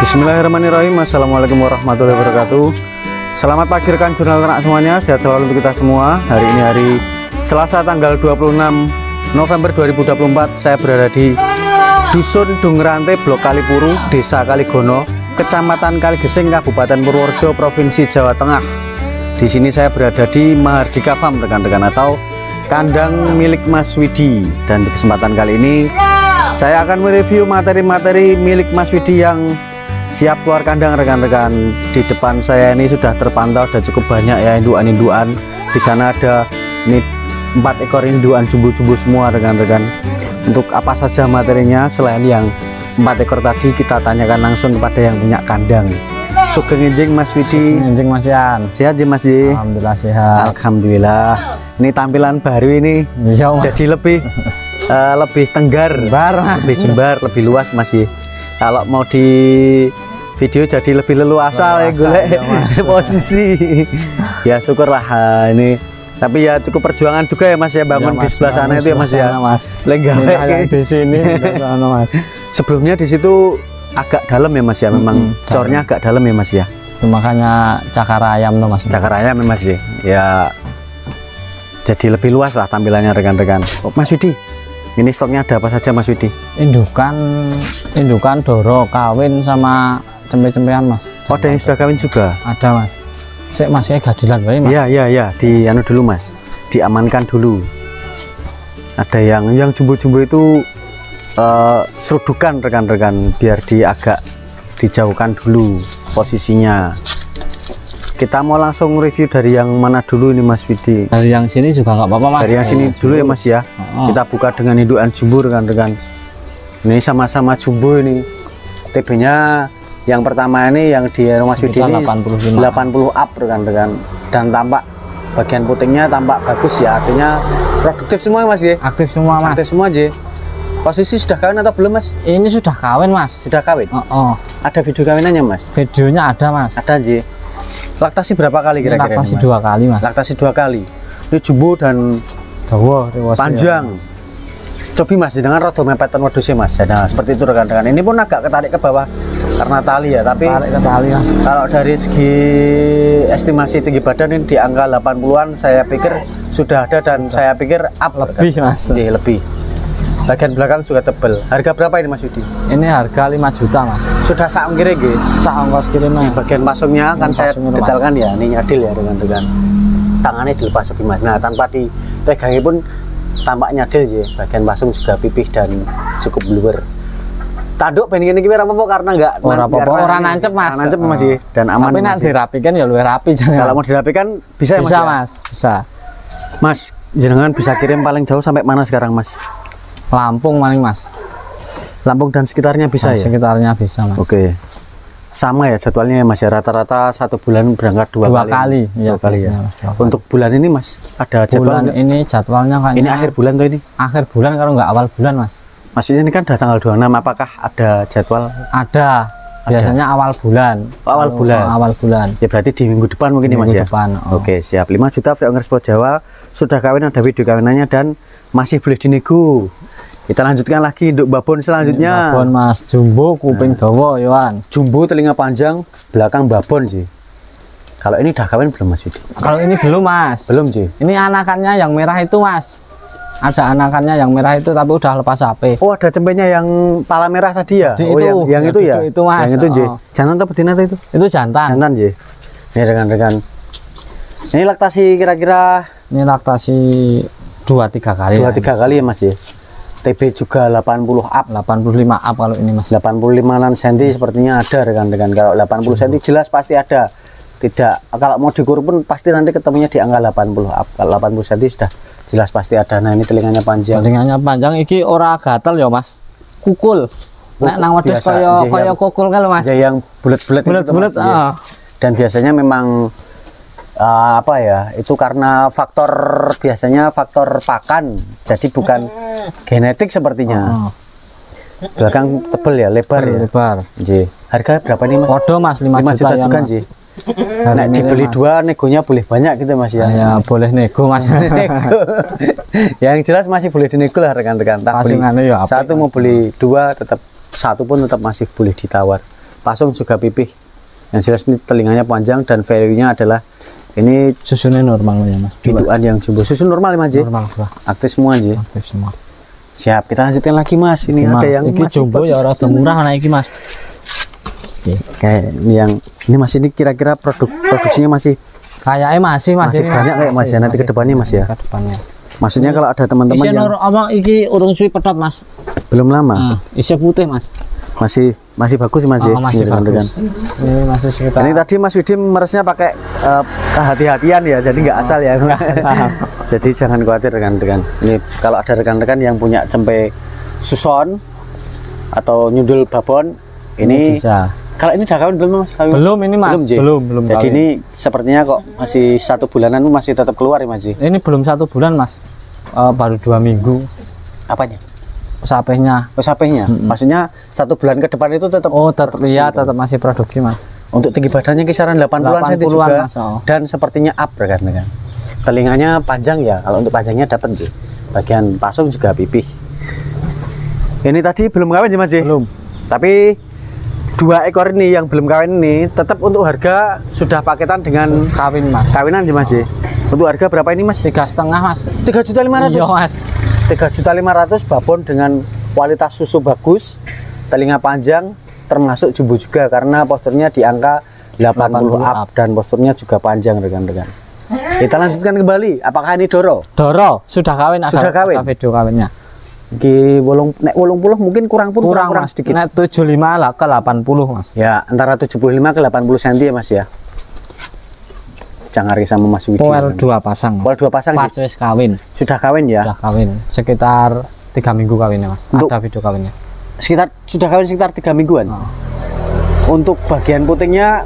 Bismillahirrahmanirrahim. Assalamualaikum warahmatullahi wabarakatuh. Selamat pagi rekan jurnal ternak semuanya. Sehat selalu untuk kita semua. Hari ini hari Selasa tanggal 26 November 2024. Saya berada di Dusun Dungrante, Blok Kalipuru, Desa Kaligono, Kecamatan Kaligesing, Kabupaten Purworejo, Provinsi Jawa Tengah. Di sini saya berada di Mahardika Farm, rekan-rekan, atau kandang milik Mas Widi. Dan di kesempatan kali ini saya akan mereview materi-materi milik Mas Widi yang siap keluar kandang, rekan-rekan. Di depan saya ini sudah terpantau dan cukup banyak ya induan-induan. Di sana ada ini 4 ekor induan jumbo-jumbo semua, rekan-rekan. Untuk apa saja materinya selain yang 4 ekor tadi, kita tanyakan langsung kepada yang punya kandang. Sugeng enjing Mas Widi. Enjing Mas Yan. Sehat ya Mas Yi? Alhamdulillah sehat. Alhamdulillah. Ini tampilan baru ini. Iya, Mas. Jadi lebih tenggar, lebih jembar, lebih luas Mas Yi. Kalau mau di video jadi lebih leluasa ya golek posisi. Ya syukurlah ini. Tapi ya cukup perjuangan juga ya Mas ya, bangun ya, Mas, di sebelah sana itu ya Mas ya. Mas. Lenggak di sini Mas. Sebelumnya di situ agak dalam ya Mas ya, memang cornya agak dalam ya Mas ya. Makanya cakar ayam tuh Mas. Cakar ayam ya Mas ya. Ya jadi lebih luas lah tampilannya, rekan-rekan. Oh, Mas Widi, ini stoknya ada apa saja Mas Widi? Indukan doro kawin sama cempe-cempean Mas. Oh, ada yang sudah kawin juga? Ada Mas. Sik Mas, kayak gadilan bae Mas. Iya, di anu dulu Mas. Diamankan dulu. Ada yang jumbo-jumbo itu serudukan, rekan-rekan, biar agak dijauhkan dulu posisinya. Kita mau langsung review dari yang mana dulu ini Mas Widi? Dari yang sini juga nggak apa-apa Mas. Dari yang sini dulu ya Mas ya. Kita buka dengan induan jumbo, rekan-rekan. Ini sama-sama jumbo ini. TB-nya yang pertama ini yang di Mas Widi ini 80 up, rekan-rekan. Dan tampak bagian putingnya tampak bagus ya. Artinya produktif semua Mas ya. Aktif semua Mas. Aktif semua aja. Posisi sudah kawin atau belum Mas? Ini sudah kawin Mas. Sudah kawin? Ada video kawinannya Mas? Videonya ada Mas. Ada aja. Laktasi berapa kali kira-kira? Laktasi 2 kali Mas. Laktasi 2 kali. Ini jumbo dan panjang. Cobi Mas, dengan rodo mepeten wedusnya Mas. Nah, seperti itu rekan-rekan. Ini pun agak ketarik ke bawah karena tali ya, tapi kalau dari segi estimasi tinggi badan ini di angka 80-an saya pikir sudah ada, dan saya pikir up lebih Mas. Lebih. Bagian belakang juga tebel. Harga berapa ini Mas Widi? Ini harga 5 juta Mas. Sudah sak ongkir nggih? Sak ongkos kirimnya. Bagian pasungnya kan saya detailkan ya, ini adil ya rekan-rekan. Tangannya dilepas lebih Mas. Nah, tanpa dipegangi pun tampaknya adil ya. Bagian pasung juga pipih dan cukup bluer. Tanduk pengen gini apa-apa karena enggak orang nancep Mas. Nancep masih dan aman. Tapi nak dirapikan ya luwih rapi. Kalau mau dirapikan bisa ya Mas? Bisa Mas, bisa. Mas, jenengan bisa kirim paling jauh sampai mana sekarang Mas? Lampung paling Mas. Lampung dan sekitarnya bisa ya? Sekitarnya bisa Mas. Oke. Sama ya jadwalnya ya Mas ya, rata-rata 1 bulan berangkat 2 kali. Iya, 2 kali ya. Untuk bulan ini Mas ada jadwal? Bulan ini jadwalnya kan ini akhir bulan tuh ini? Akhir bulan kalau nggak awal bulan Mas. Maksudnya ini kan udah tanggal 26, apakah ada jadwal? Ada. Biasanya awal bulan. Awal bulan. Ya berarti di minggu depan mungkin minggu Mas ya. Depan. Oke, siap. 5 juta free ongkir spot Jawa. Sudah kawin, ada video kawinannya dan masih boleh dinego. Kita lanjutkan lagi untuk babon selanjutnya. Babon Mas, jumbo kuping dawa Yohan. Jumbo telinga panjang, belakang babon sih. Kalau ini udah kawin belum Mas Widi? Kalau ini belum Mas. Belum sih. Ini anakannya yang merah itu Mas. Ada anakannya yang merah itu tapi udah lepas HP. Oh, ada cempenya yang pala merah tadi ya? Yang itu ya? Itu Mas. Yang itu J. Jantan atau betina itu? Itu jantan. Jantan J. Ini rekan-rekan. Ini laktasi kira-kira? Ini laktasi 2-3 kali. 2-3 kali ya Mas ya? TB juga 80 up, 85 up kalau ini Mas. 85an cm sepertinya ada rekan-rekan. Kalau 80 cm jelas pasti ada. Tidak, kalau mau dikur pun pasti nanti ketemunya di angka 80 up. Kalau 80 cm sudah jelas pasti ada. Nah, ini telinganya panjang. Telinganya panjang iki ora gatel ya Mas. Kukul. Nek nang wedhus kaya kukul kan Mas. Ya yang bulet-bulet itu. Dan biasanya memang apa ya, itu karena biasanya faktor pakan, jadi bukan genetik sepertinya. Belakang tebel ya, lebar ya. Lebar. Harga berapa nih Mas? Kodo Mas, 5 juta juga sih. Nek dibeli 2 negonya boleh banyak gitu Mas ya. Ya boleh nego Mas. Yang jelas masih boleh dinego lah rekan-rekan. Tak beli 1 mau beli 2 tetap 1 pun tetap masih boleh ditawar. pasung juga pipih. Yang jelas ini telinganya panjang dan value-nya adalah ini susunya normal ya mas. Indukan yang jumbo. Susu normal ya mas? Normal bro. Aktif semua aja. Aktif semua. Siap, kita lanjutkan lagi mas. Ini mas, ada yang ini jumbo ya orang murah anak ini mas. Kayak ini mas, ini kira-kira produksinya masih kayaknya masih banyak kayak mas ya, nanti ke depannya mas ya. Kedepannya. Maksudnya kalau ada teman-teman yang iki urung suwi pedot mas. Belum lama. Isi putih mas. Masih bagus mas ya. Masih bagus. Ini masih sekitar. Ini tadi Mas Widim meresnya pakai kehati-hatian ya, jadi nggak asal ya. Jadi jangan khawatir rekan-rekan. Ini kalau ada rekan-rekan yang punya cempe suson atau nyundul babon, ini bisa. Kalau ini udah kawin belum mas? Belum ini mas. Belum. Jadi kawin. Ini sepertinya kok masih 1 bulanan masih tetap keluar ya mas? Ini belum 1 bulan mas. Baru 2 minggu. Apanya? Sapehnya. Sapehnya. Maksudnya 1 bulan ke depan itu tetap. Tetap masih produksi mas. Untuk tinggi badannya kisaran 80-an cm juga. Mas, Dan sepertinya up rekan-rekan. Telinganya panjang ya. Kalau untuk panjangnya dapat sih. Bagian pasung juga pipih. Ini tadi belum kawin sih mas? Belum. Tapi 2 ekor ini yang belum kawin ini tetap untuk harga sudah paketan dengan kawin mas. Kawinan sih mas. Untuk harga berapa ini mas? 3,5 mas. 3.500.000. Iya mas. 3.500.000 babon dengan kualitas susu bagus, telinga panjang, termasuk jumbo juga karena posturnya di angka 80 up dan posturnya juga panjang rekan-rekan. Kita lanjutkan kembali. Apakah ini Doro? Doro sudah kawin. Sudah kawin. Ada video kawinnya. Nek 80 mungkin kurang sedikit. Nek 75 lah ke 80 mas. Ya antara 75 ke 80 cm ya mas ya. Cangari sama Mas Widi. Poel 2 pasang. Poel 2 pasang. Pas wis kawin. Sudah kawin ya? Sudah kawin. Sekitar 3 minggu kawinnya mas. Ada video kawinnya. Sudah kawin sekitar 3 mingguan. Untuk bagian putingnya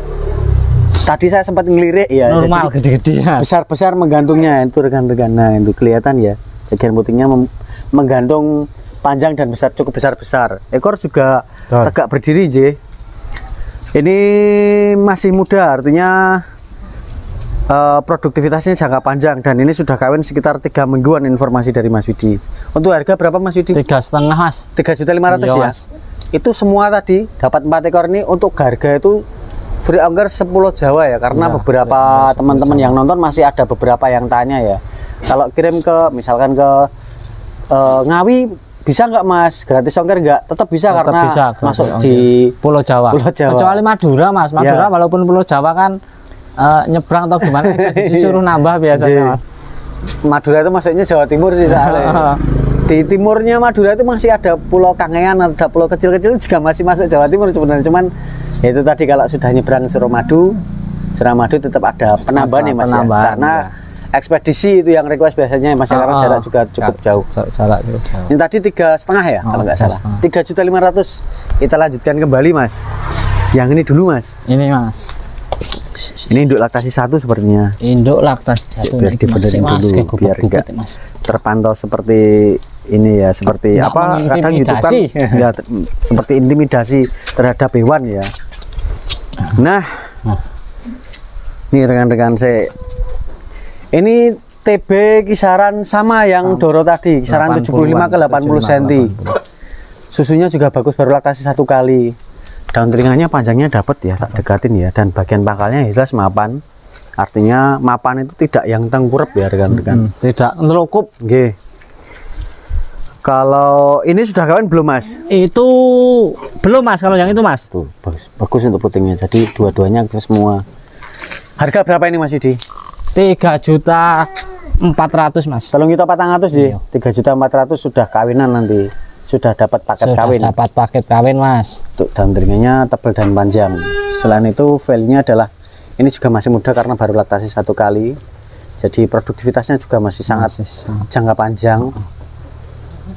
tadi saya sempat ngelirik ya. Normal gede-gede ya. Besar-besar menggantungnya itu rekan-rekan. Nah itu kelihatan ya. Bagian putingnya menggantung panjang dan besar, cukup besar-besar. Ekor juga tegak berdiri J. Ini masih muda artinya produktivitasnya jangka panjang dan ini sudah kawin sekitar 3 mingguan informasi dari Mas Widi. Untuk harga berapa Mas Widi? 3,5 mas. 3.500.000 ya mas. Itu semua tadi dapat 4 ekor ini untuk harga itu free ongkir 10 Jawa ya karena beberapa teman-teman yang nonton masih ada beberapa yang tanya ya. Kalau kirim ke misalkan ke Ngawi bisa nggak mas? Gratis ongkir nggak? Tetap bisa karena masuk di Pulau Jawa. Kecuali Madura mas. Madura walaupun Pulau Jawa kan nyebrang atau gimana disuruh nambah biasanya mas. Madura itu maksudnya Jawa Timur sih soalnya. Di timurnya Madura itu masih ada Pulau Kangean, ada pulau kecil-kecil juga masih masuk Jawa Timur sebenarnya. Cuman ya itu tadi kalau sudah nyebrang Suramadu tetap ada penambahan ya mas ya. Karena ekspedisi itu yang request biasanya mas karena jarak juga cukup jauh. Ini tadi 3,5 ya kalau nggak salah. 3.500.000. Kita lanjutkan kembali mas. Yang ini dulu mas. Ini mas. Ini induk laktasi 1 sepertinya. Induk laktasi 1. Biar dibenerin dulu biar enggak terpantau seperti ini ya, seperti apa kadang YouTube kan ya, seperti intimidasi terhadap hewan ya. Nah ini rekan-rekan saya ini TB kisaran sama yang Doro tadi kisaran 75 ke 80 cm. Susunya juga bagus, baru laktasi 1 kali. Daun telinganya panjangnya dapat ya, tak dekatin ya, dan bagian pangkalnya jelas mapan. Artinya mapan itu tidak yang tengkurap ya rekan-rekan. Tidak ngelukup. Oke. Kalau ini sudah kawin belum mas? Itu belum mas, kalau yang itu mas. Tuh bagus untuk putingnya. Jadi dua-duanya semua. Harga berapa ini mas Yudi? 3.400.000 mas. Tolong kita 400 sih. 3.400.000 sudah kawinan nanti. Sudah dapat paket kawin. Dapat paket kawin mas. Untuk daun telinganya tebal dan panjang. Selain itu value-nya adalah ini juga masih muda karena baru laktasi 1 kali. Jadi produktivitasnya juga masih sangat jangka panjang.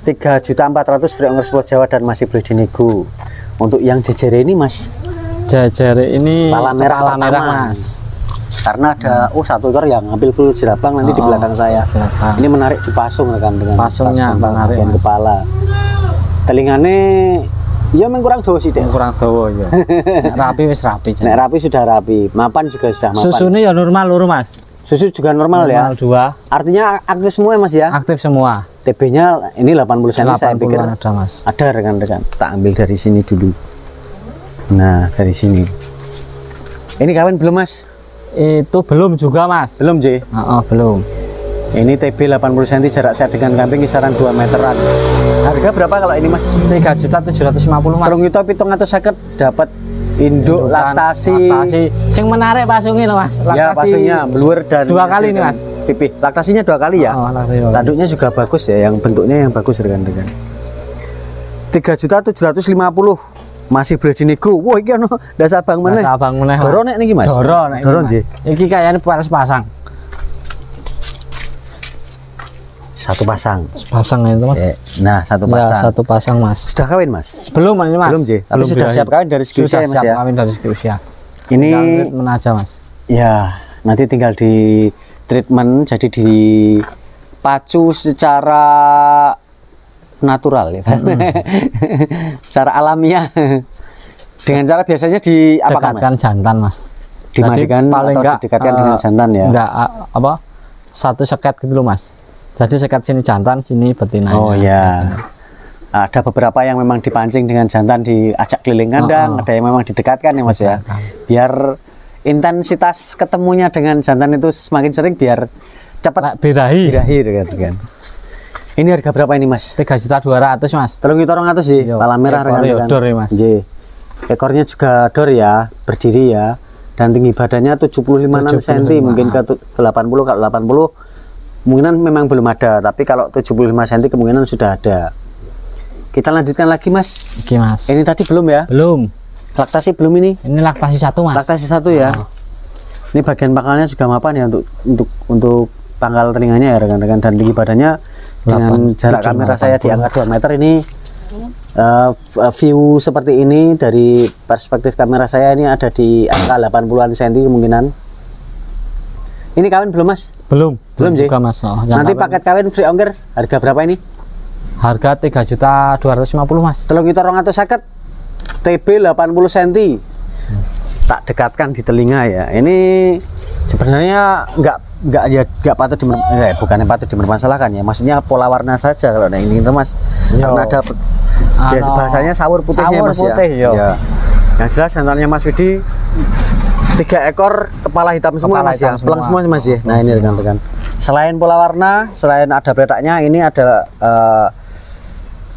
3.400.000 free ongkir Jawa dan masih boleh dinego. Untuk yang jejere ini mas. Jejere ini pala merah mas. Karena ada 1 ekor yang ngambil full jerabang nanti di belakang saya. Ini menarik dipasung rekan dengan pasungnya menarik bagian kepala. Telingane ya kurang dawa sih deh. Kurang dawa ya. Rapi wis rapi. Nek rapi sudah rapi, mapan juga sudah mapan. Susunya ya normal lur mas. Susu juga normal ya. 2. Artinya aktif semua ya mas ya. Aktif semua. TB-nya ini 80 cm saya pikir ada mas. Ada rekan-rekan. Tak ambil dari sini dulu. Nah, dari sini. Ini kawin belum, Mas? Itu belum juga, Mas. Belum, J? Belum. Ini TB 80 cm, jarak saya dengan kambing kisaran 2 meteran. Harga berapa kalau ini, Mas? 3.750.000, Mas. Terung itu 750 dapat induk laktasi. Sing menarik pasungnya loh, Mas. Laktasi ya, pasungnya beluar dan 2 kali nih, Mas. Pipi. Laktasinya 2 kali ya. Tanduknya juga bagus ya, yang bentuknya yang bagus rekan-rekan. 3.750.000 masih boleh dinego. Wah, iki ono dasar abang meneh. Dasar abang meneh. Doro nek niki, Mas. Doro nggih. Iki kayaknya harus pasang. Satu pasang. Pasang itu, Mas. Nah, satu pasang. Ya, satu pasang, Mas. Sudah kawin, Mas? Belum ini, Mas. Belum, J. Tapi sudah siap kawin dari segi usia, Mas ya. Kawin dari segi usia. Ini menaja, Mas. Ya, nanti tinggal di treatment, jadi dipacu secara natural ya. Secara alamiah. Dengan cara biasanya diapakan, Dekatkan jantan, Mas. Dimandikan paling atau didekatkan dengan jantan ya. Enggak satu seket gitu loh, Mas. Jadi seket sini jantan, sini betinanya. Oh ya. Ada beberapa yang memang dipancing dengan jantan, diajak keliling kandang, ada yang memang didekatkan ya, Mas ya. Biar intensitas ketemunya dengan jantan itu semakin sering, biar cepat birahi kan. Ini harga berapa ini, Mas? 3.200.000, Mas. 3.200 sih, pala merah rekan-rekan. Mas. Ekornya juga dor ya, berdiri ya. Dan tinggi badannya 75 cm, mungkin ke 80. Kalau 80 kemungkinan memang belum ada, tapi kalau 75 cm kemungkinan sudah ada. Kita lanjutkan lagi, Mas. Oke, Mas. Ini tadi belum ya? Belum. Laktasi belum ini? Ini laktasi 1, Mas. Laktasi 1 ya. Ini bagian pangkalnya juga mapan ya untuk pangkal telinganya ya rekan-rekan, dan tinggi badannya dengan jarak kamera saya di angka 2 meter ini. View seperti ini dari perspektif kamera saya ini ada di angka 80-an cm kemungkinan. Ini kawin belum, Mas? Belum juga, Mas. Nanti paket kawin free ongkir harga berapa ini? Harga 3.250.000, Mas. 3.250 TB 80 cm. Tak dekatkan di telinga ya. Ini sebenarnya nggak patut bukannya patut dipermasalahkan ya. Maksudnya pola warna saja kalau ini itu, Mas. Karena ada bahasanya sawur putihnya, Mas putih, ya. Yang jelas jantannya Mas Widi 3 ekor, kepala hitam semua, Mas ya. Pelang semua, Mas ya. Nah, ini rekan-rekan. Selain pola warna, selain ada betaknya, ini ada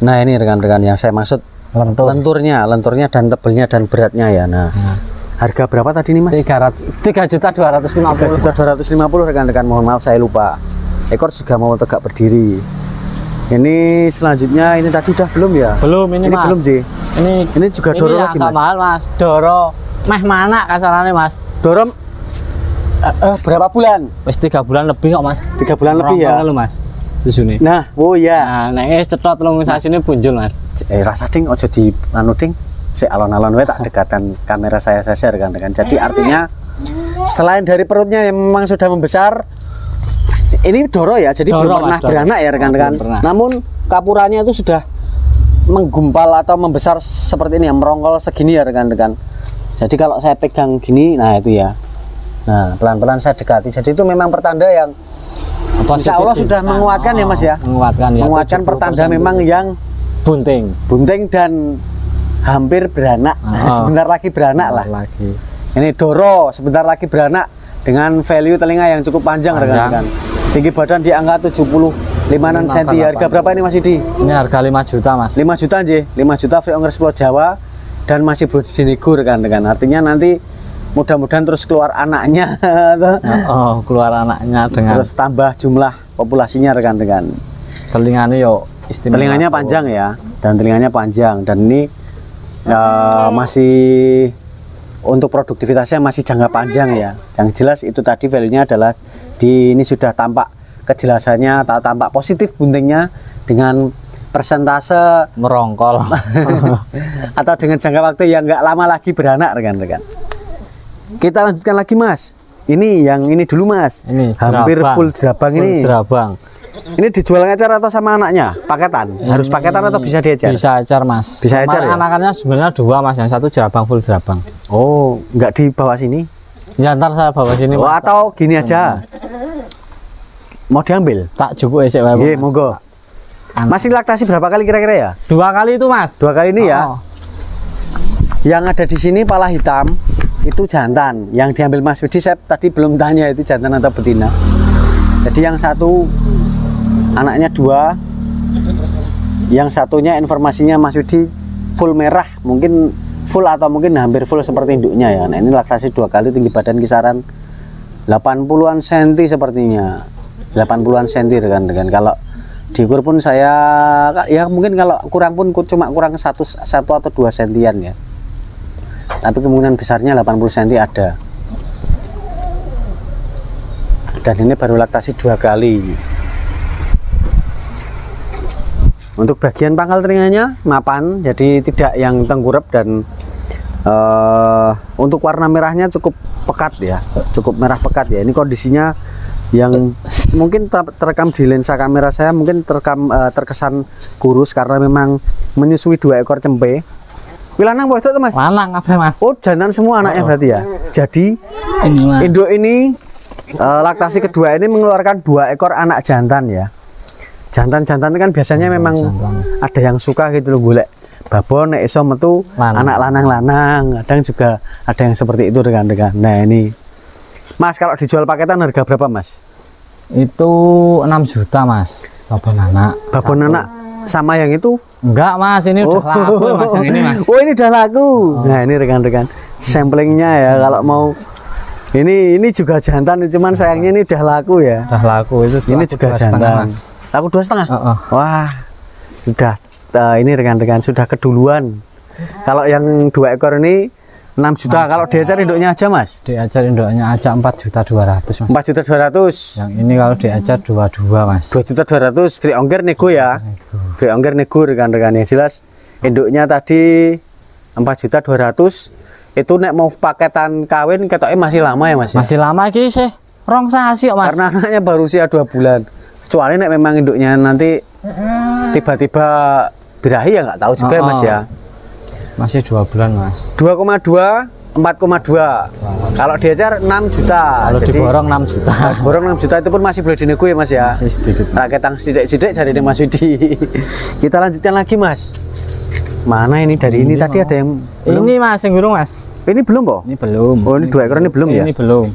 nah ini rekan-rekan yang saya maksud lenturnya dan tebelnya dan beratnya ya. Nah, harga berapa tadi nih, Mas? 3.250.000. 3.250 rekan-rekan, mohon maaf saya lupa. Ekor juga mau tegak berdiri. Ini selanjutnya ini tadi udah belum ya? Belum ini, Mas. Belum, Ji. Ini juga doro lagi, Mas. Mahal, Mas. Doro meh mana kasarannya, Mas? Doro berapa bulan? Wis 3 bulan lebih kok, Mas. 3 bulan lebih ya? Kalau, Mas. Susune. Nah, oh ya. Nah, nek cetot telung sasine punjul, Mas. Rasa ding ojo di anu ding. Si alon-alon we tak dekatan kamera saya saja rekan-rekan. Jadi artinya selain dari perutnya yang memang sudah membesar, ini doro ya, jadi belum pernah beranak ya rekan-rekan. Namun kapurannya itu sudah menggumpal atau membesar seperti ini ya, merongkol segini ya rekan-rekan. Jadi kalau saya pegang gini, nah itu ya. Nah, pelan-pelan saya dekati. Jadi itu memang pertanda yang insya Allah sudah menguatkan ya, Mas ya. Menguatkan pertanda memang yang bunting dan hampir beranak. Sebentar lagi beranak lah. Ini doro sebentar lagi beranak dengan value telinga yang cukup panjang rekan-rekan. Tinggi badan di angka 75 cm. Harga berapa ini, Mas Idi? Ini harga 5 juta, Mas. 5 juta aja. 5 juta free ongkir Pulau Jawa dan masih belum dinego rekan-rekan. Artinya nanti mudah-mudahan terus keluar anaknya. Keluar anaknya dengan terus tambah jumlah populasinya rekan-rekan. Telinganya yo istimewa. Telinganya panjang ya, dan telinganya panjang, dan ini masih untuk produktivitasnya masih jangka panjang ya. Yang jelas itu tadi value-nya adalah ini sudah tampak kejelasannya, tampak positif buntingnya dengan persentase merongkol atau dengan jangka waktu yang nggak lama lagi beranak rekan-rekan. Kita lanjutkan lagi, Mas. Ini yang ini dulu, Mas. Ini hampir full jerabang ini. Jerabang. Ini dijual ngecer atau sama anaknya? Paketan? Harus paketan atau bisa diecer? Bisa ecer, Mas. Bisa ecer ya? Anakannya sebenarnya 2, Mas. Yang satu jerabang, full jerabang. Oh, nggak di bawah sini? Ya, ntar saya bawa sini. Oh, atau gini aja. Mau diambil? Tak cukup esek wae. Iya, monggo. Masih laktasi berapa kali kira-kira ya? 2 kali itu, Mas. 2 kali ini ya? Yang ada di sini pala hitam itu jantan. Yang diambil Mas Widi saya tadi belum tanya itu jantan atau betina. Jadi yang satu anaknya 2, yang satunya informasinya Mas Widi full merah, mungkin full atau mungkin hampir full seperti induknya ya. Nah ini laktasi 2 kali, tinggi badan kisaran 80-an cm sepertinya, 80-an cm rekan-rekan. Kalau diukur pun saya ya mungkin kalau kurang pun cuma kurang 1 atau 2 sentian ya, tapi kemungkinan besarnya 80 cm ada. Dan ini baru laktasi 2 kali. Untuk bagian pangkal telinganya mapan, jadi tidak yang tengkurap, dan untuk warna merahnya cukup pekat ya, cukup merah pekat ya. Ini kondisinya yang mungkin terekam di lensa kamera saya mungkin terkesan kurus karena memang menyusui 2 ekor cempe. Wilanang apa itu Mas? Lanang apa Mas? Oh jantan semua anaknya berarti ya. Jadi ini Mas, induk ini laktasi kedua ini mengeluarkan 2 ekor anak jantan ya. Jantan-jantan kan biasanya memang ada yang suka gitu loh, golek babon nek iso metu anak lanang-lanang, kadang juga ada yang seperti itu rekan-rekan. Nah ini Mas, kalau dijual paketan harga berapa Mas? Itu 6 juta Mas, babon anak. Babon anak sama yang itu? Enggak Mas, ini udah laku Mas, yang ini Mas. Oh ini udah laku. Nah ini rekan-rekan samplingnya ya, kalau mau ini juga jantan, cuman sayangnya ini udah laku ya. Udah laku itu. Ini juga jantan. Laku 2,5. Wah sudah ini rekan-rekan sudah keduluan. Kalau yang 2 ekor ini 6 juta. Kalau diajar induknya aja Mas? Diajar induknya aja 4.200.000 Mas. 4.200.000. Yang ini kalau diajar 22 Mas. 2.200.000. Free ongkir nego ya. Free ongkir nego rekan-rekan. Yang jelas induknya tadi 4.200.000. Itu nek mau paketan kawin ketoknya masih lama ya Mas ya? Masih lama iki sih. Rong sasi kok Mas. Karena anaknya baru usia 2 bulan. Kecuali nek memang induknya nanti tiba-tiba birahi ya nggak tahu juga ya Mas ya. Masih 2 bulan Mas. 2,2, 4,2. Kalau diajar 6 juta. Kalau jadi diborong 6 juta. Diborong 6 juta itu pun masih boleh dinego ya Mas ya. Masih sedikit. Raketang sidik-sidik cari Mas Widi. Kita lanjutkan lagi Mas. Mana ini dari ini tadi ada yang belum? Ini Mas yang burung Mas. Ini belum kok? Ini belum. Oh ini 2 ekor ini belum ya? Ini belum.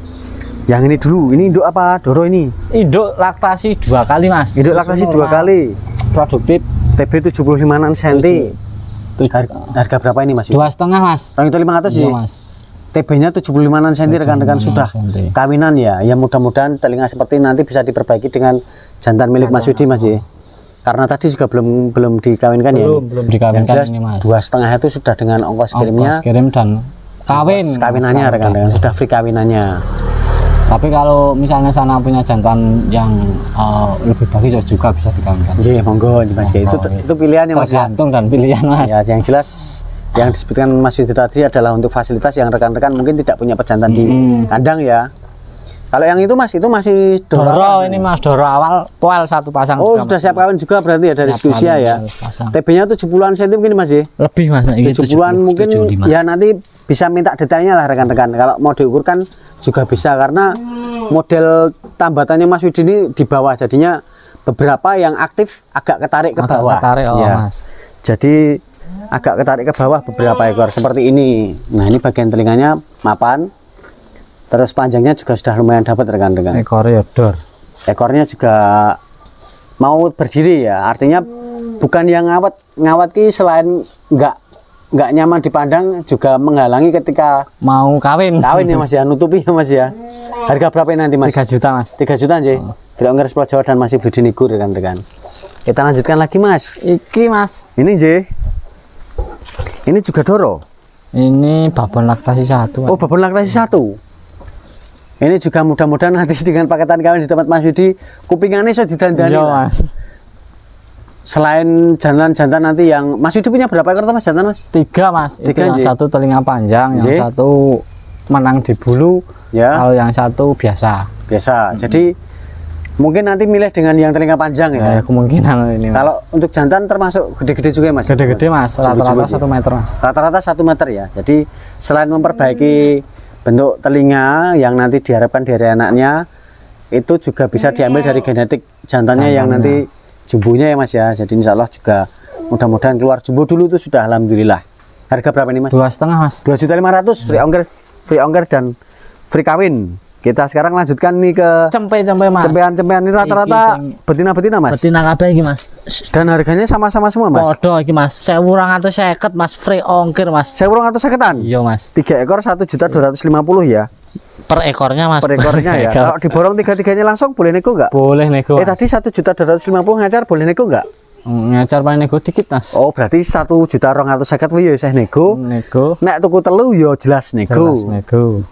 Yang ini dulu. Ini induk apa? Doro ini? Induk laktasi 2 kali Mas. Induk laktasi 2 kali. Produktif. TB 75 cm. Harga berapa ini Mas? 2,5 Mas. Orang itu 500 sih. Mas. TB-nya 75 cm rekan-rekan sudah kawinan ya. Ya mudah-mudahan telinga seperti ini nanti bisa diperbaiki dengan jantan milik Mas Widi Mas ya. Karena tadi juga belum dikawinkan ya. Belum dikawinkan ini Mas. 2,5 itu sudah dengan ongkos kirimnya. Ongkos kirim dan kawinannya rekan-rekan sudah free kawinannya. Tapi kalau misalnya sana punya jantan yang lebih bagus juga bisa dikawinkan. Iya, monggo Mas. Itu pilihannya Mas. Tergantung dan pilihan Mas. Ya, yang jelas yang disebutkan Mas Widi tadi adalah untuk fasilitas yang rekan-rekan mungkin tidak punya pejantan di kandang ya. Kalau yang itu Mas, itu masih Doro ini Mas, Doro awal poel 1 pasang. Oh, sudah siap kawin juga berarti ya dari segi usia ya. TB-nya 70-an cm mungkin Mas ya? Lebih Mas, 70-an mungkin 75. Ya nanti bisa minta detailnya lah rekan-rekan. Kalau mau diukurkan juga bisa karena model tambatannya Mas Widi ini di bawah, jadinya beberapa yang aktif agak ketarik ke bawah. Ya. Mas. Jadi agak ketarik ke bawah beberapa ekor seperti ini. Nah, ini bagian telinganya mapan. Terus panjangnya juga sudah lumayan dapat rekan-rekan. Ekornya dor. Ekornya juga mau berdiri ya. Artinya bukan yang ngawat ki selain nggak nyaman dipandang juga menghalangi ketika mau kawin. Kawin ya Mas ya, nutupi ya Mas ya. Harga berapa ini nanti Mas? 3 juta Mas. 3 juta sih. Bila ongkir Pulau Jawa dan masih beli di nego rekan-rekan. Kita lanjutkan lagi Mas. Iki Mas. Ini J. Ini juga Doro. Ini babon laktasi 1. Oh, babon laktasi 1. Ini juga mudah-mudahan nanti dengan paketan kawin di tempat Mas Widi kupingannya sudah didandani. Iya Mas. Selain jantan-jantan nanti yang Mas Widi punya berapa ekor Mas jantan Mas? 3 Mas. 3 itu yang satu telinga panjang, yang satu menang di bulu, ya. Kalau yang satu biasa. Jadi mungkin nanti milih dengan yang telinga panjang ya. Kemungkinan ini Mas. Kalau untuk jantan termasuk gede-gede juga ya Mas? Gede-gede Mas, rata-rata 1 meter Mas. Rata-rata 1 meter ya. Jadi selain memperbaiki bentuk telinga yang nanti diharapkan dari anaknya, itu juga bisa diambil dari genetik jantannya yang nanti jumbonya ya Mas ya. Jadi insya Allah juga mudah-mudahan keluar jumbo dulu itu sudah alhamdulillah. Harga berapa ini Mas? 2,5 Mas. 2.500.000 free ongkir dan free kawin. Kita sekarang lanjutkan nih ke cempe Mas. Cempean ini rata-rata betina Mas. Betina kabeh iki Mas. Dan harganya sama-sama semua Mas. Podo iki Mas. 1.250 Mas, free ongkir Mas. 1.250-an. Iya Mas. 3 ekor 1.250.000 ya. Per ekornya Mas. Per ekornya ya. Kalau diborong 3-3-nya langsung boleh nego enggak? Boleh nego. Tadi 1.250.000 ngacar boleh nego enggak? Ngacar paling nego dikit Mas. Oh berarti 1.250.000 ya saya nego. Nego. Nek tuku telu ya jelas nego. Jelas nego.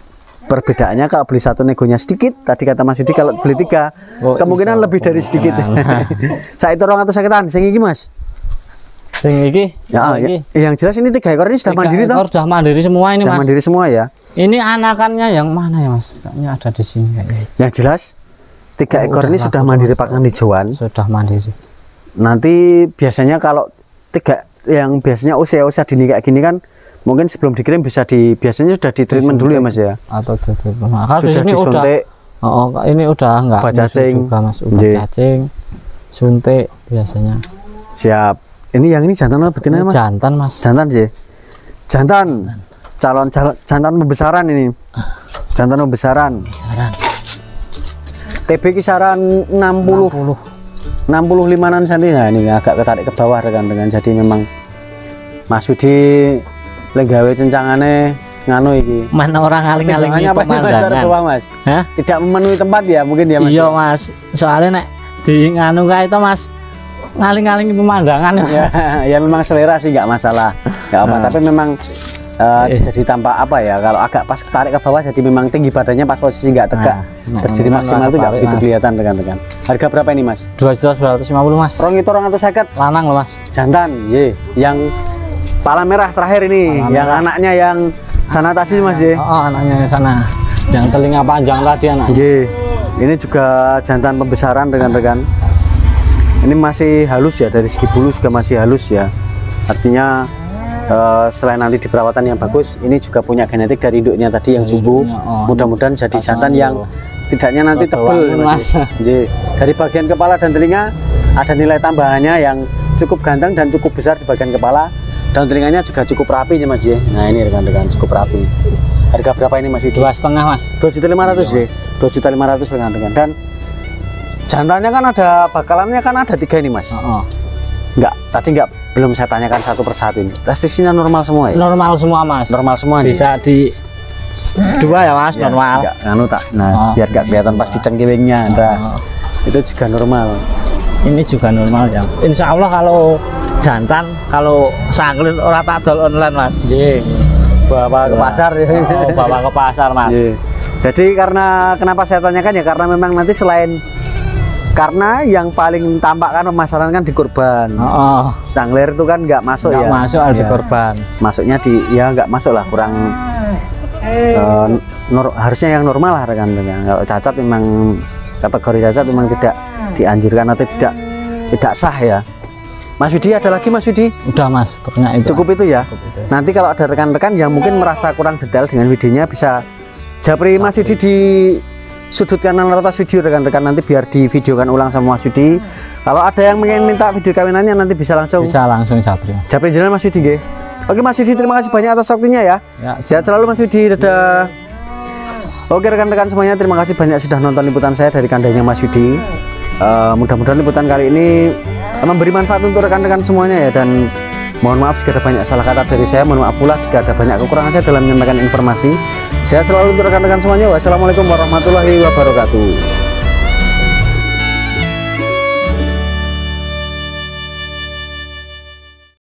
Perbedaannya kalau beli satu negonya sedikit, tadi kata Mas Yudi kalau beli 3 kemungkinan lebih dari sedikit. Saya itu 250-an, sing iki Mas. Sing iki? Ya, yang jelas ini 3 ekor ini sudah mandiri toh? Sudah mandiri semua ini Mas. Sudah mandiri semua ya. Ini anakannya yang mana ya Mas? Kayaknya ada di sini kayaknya. Yang jelas 3 ekor ini sudah mandiri pakan hijauan. Sudah mandiri. Nanti biasanya kalau 3 yang biasanya usia dini kayak gini kan mungkin sebelum dikirim biasanya sudah di treatment dulu ya Mas ya. Atau treatment. Sudah disuntik. Ini udah enggak cacing juga Mas, udah cacing, suntik biasanya. Siap. Ini yang ini jantan atau betina Mas? Jantan Mas. Jantan sih. Jantan. Calon jantan pembesaran ini. Jantan pembesaran. TB kisaran 65-an cm. Nah, ini agak ketarik ke bawah rekan-rekan. Jadi memang Mas Yudi gawe cencangane nganu iki. Mana orang ngaling-ngalingi pemandangan bawah, Mas? Hah? Tidak memenuhi tempat ya mungkin ya Mas. Iya Mas. Soalnya nek di nganu kae itu Mas ngaling-ngalingi pemandangan ya memang selera sih nggak masalah. Nggak apa, tapi memang jadi tampak apa ya, kalau agak pas ketarik ke bawah jadi memang tinggi badannya pas posisi nggak tegak. Berdiri maksimal itu nggak begitu kelihatan rekan-rekan. Harga berapa ini Mas? 2.250 Mas. Rong itu 250. Lanang loh Mas. Jantan, ye. Yang pala merah terakhir ini, yang anaknya yang sana tadi Mas ye. Oh, anaknya yang sana. Yang telinga panjang tadi anak. Ye. Ini juga jantan pembesaran rekan-rekan. Ini masih halus ya, dari segi bulu juga masih halus ya. Artinya selain nanti di perawatan yang bagus, ini juga punya genetik dari induknya tadi yang jumbo. Mudah-mudahan jadi jantan yang setidaknya nanti tebel Mas. Dari bagian kepala dan telinga ada nilai tambahannya yang cukup ganteng dan cukup besar di bagian kepala. Daun telinganya juga cukup rapi ya Mas ya. Nah ini rekan-rekan cukup rapi. Harga berapa ini Mas Widi? 2,5 Mas. 2.500.000 ya. 2.500.000 rekan-rekan. Dan jantannya kan ada bakalannya kan ada 3 ini Mas. Tadi belum saya tanyakan satu persatu ini. Testisnya normal semua ya? Normal semua Mas. Normal semua. Bisa di 2 ya Mas, ya, normal. Biar gak kelihatan pas di cengkewingnya. Itu juga normal. Ini juga normal ya. Insya Allah kalau jantan, kalau sangklin orang tak dol online Mas. Bawa ke pasar. Bawa ke pasar Mas. Jadi kenapa saya tanyakan ya, karena memang nanti karena yang paling tampak kan pemasaran kan di kurban. Sangler itu kan nggak masuk ya. Masuk di kurban. Masuknya nggak masuk lah, kurang harusnya yang normal lah rekan-rekan. Kalau cacat memang kategori cacat memang tidak dianjurkan atau tidak sah ya. Mas Widi ada lagi Mas Widi? Udah Mas, itu cukup itu ya. Nanti kalau ada rekan-rekan yang mungkin merasa kurang detail dengan videonya bisa japri Mas Widi di sudut kanan atas video rekan-rekan, nanti biar divideokan ulang sama Mas Widi. Kalau ada yang ingin minta video kawinannya nanti bisa langsung japri jalan Mas Widi nggih. Oke Mas Widi, terima kasih banyak atas waktunya ya. Sehat selalu Mas Widi, dadah. Oke rekan-rekan semuanya, terima kasih banyak sudah nonton liputan saya dari kandangnya Mas Widi. Mudah-mudahan liputan kali ini memberi manfaat untuk rekan-rekan semuanya ya, dan mohon maaf jika ada banyak salah kata dari saya, mohon maaf pula jika ada banyak kekurangan saya dalam menyampaikan informasi. Sehat selalu untuk rekan-rekan semuanya. Wassalamualaikum warahmatullahi wabarakatuh.